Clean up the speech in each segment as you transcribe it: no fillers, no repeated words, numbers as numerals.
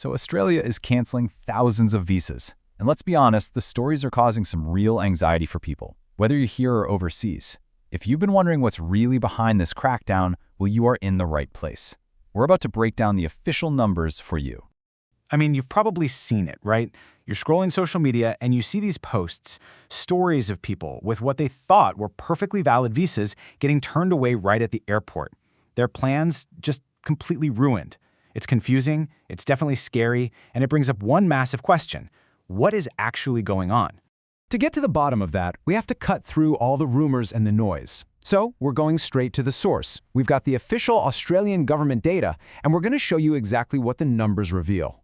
So Australia is canceling thousands of visas. And let's be honest, the stories are causing some real anxiety for people, whether you're here or overseas. If you've been wondering what's really behind this crackdown, well, you are in the right place. We're about to break down the official numbers for you. I mean, you've probably seen it, right? You're scrolling social media and you see these posts, stories of people with what they thought were perfectly valid visas getting turned away right at the airport. Their plans just completely ruined. It's confusing, it's definitely scary, and it brings up one massive question. What is actually going on? To get to the bottom of that, we have to cut through all the rumors and the noise. So we're going straight to the source. We've got the official Australian government data, and we're going to show you exactly what the numbers reveal.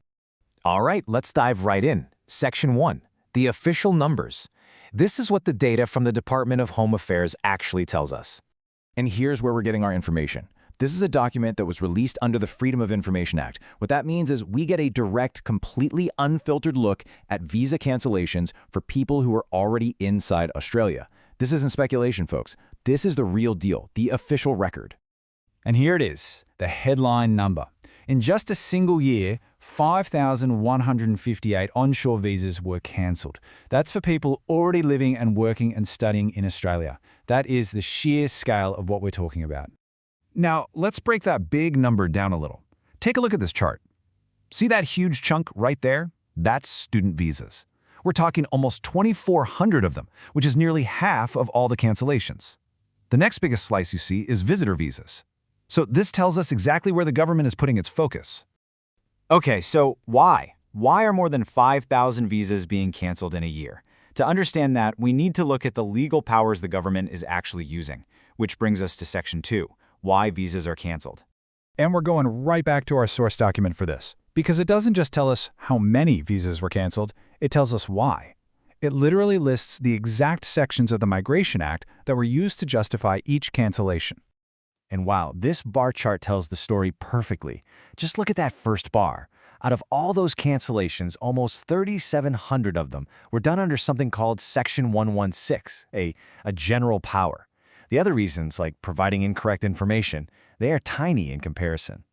All right, let's dive right in. Section 1, the official numbers. This is what the data from the Department of Home Affairs actually tells us. And here's where we're getting our information. This is a document that was released under the Freedom of Information Act. What that means is we get a direct, completely unfiltered look at visa cancellations for people who are already inside Australia. This isn't speculation, folks. This is the real deal, the official record. And here it is, the headline number. In just a single year, 5,158 onshore visas were cancelled. That's for people already living and working and studying in Australia. That is the sheer scale of what we're talking about. Now, let's break that big number down a little. Take a look at this chart. See that huge chunk right there? That's student visas. We're talking almost 2,400 of them, which is nearly half of all the cancellations. The next biggest slice you see is visitor visas. So this tells us exactly where the government is putting its focus. Okay, so why? Why are more than 5,000 visas being canceled in a year? To understand that, we need to look at the legal powers the government is actually using, which brings us to Section 2. Why visas are canceled. And we're going right back to our source document for this, because it doesn't just tell us how many visas were canceled, it tells us why. It literally lists the exact sections of the Migration Act that were used to justify each cancellation. And wow, this bar chart tells the story perfectly. Just look at that first bar. Out of all those cancellations, almost 3,700 of them were done under something called Section 116, a general power. The other reasons, like providing incorrect information, they are tiny in comparison.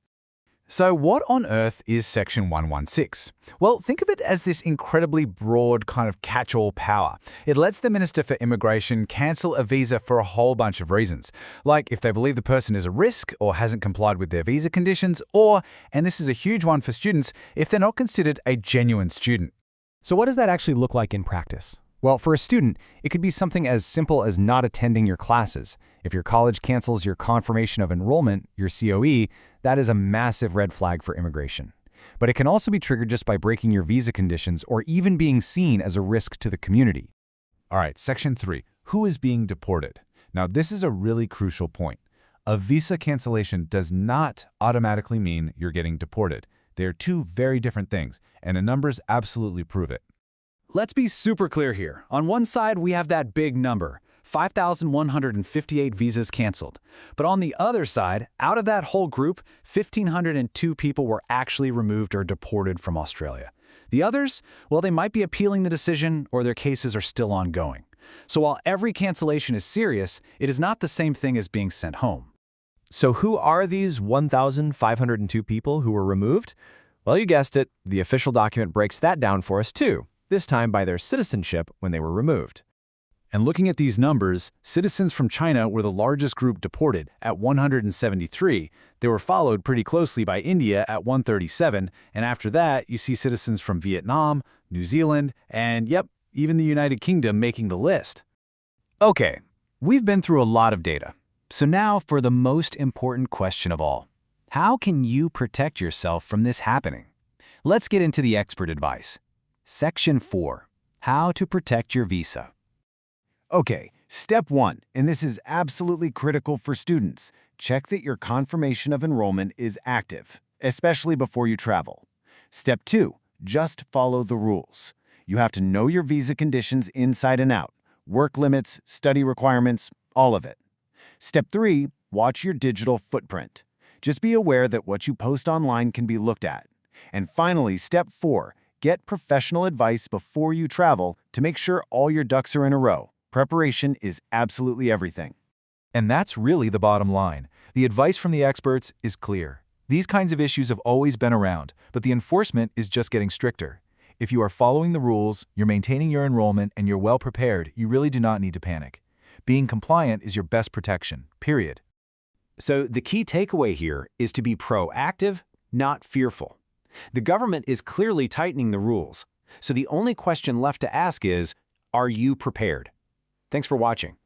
So what on earth is Section 116? Well, think of it as this incredibly broad kind of catch-all power. It lets the Minister for Immigration cancel a visa for a whole bunch of reasons, like if they believe the person is a risk or hasn't complied with their visa conditions, or, and this is a huge one for students, if they're not considered a genuine student. So what does that actually look like in practice? Well, for a student, it could be something as simple as not attending your classes. If your college cancels your confirmation of enrollment, your COE, that is a massive red flag for immigration. But it can also be triggered just by breaking your visa conditions or even being seen as a risk to the community. All right, Section 3. Who is being deported? Now, this is a really crucial point. A visa cancellation does not automatically mean you're getting deported. They are two very different things, and the numbers absolutely prove it. Let's be super clear here. On one side, we have that big number, 5,158 visas canceled. But on the other side, out of that whole group, 1,502 people were actually removed or deported from Australia. The others, well, they might be appealing the decision or their cases are still ongoing. So while every cancellation is serious, it is not the same thing as being sent home. So who are these 1,502 people who were removed? Well, you guessed it, the official document breaks that down for us too, this time by their citizenship when they were removed. And looking at these numbers, citizens from China were the largest group deported at 173. They were followed pretty closely by India at 137, and after that, you see citizens from Vietnam, New Zealand, and yep, even the United Kingdom making the list. Okay, we've been through a lot of data. So now for the most important question of all. How can you protect yourself from this happening? Let's get into the expert advice. Section 4. How to protect your visa. Okay, step 1, and this is absolutely critical for students. Check that your confirmation of enrollment is active, especially before you travel. Step 2, just follow the rules. You have to know your visa conditions inside and out, work limits, study requirements, all of it. Step 3, watch your digital footprint. Just be aware that what you post online can be looked at. And finally, step 4, get professional advice before you travel to make sure all your ducks are in a row. Preparation is absolutely everything. And that's really the bottom line. The advice from the experts is clear. These kinds of issues have always been around, but the enforcement is just getting stricter. If you are following the rules, you're maintaining your enrollment, and you're well prepared, you really do not need to panic. Being compliant is your best protection, period. So the key takeaway here is to be proactive, not fearful. The government is clearly tightening the rules, so the only question left to ask is, are you prepared? Thanks for watching.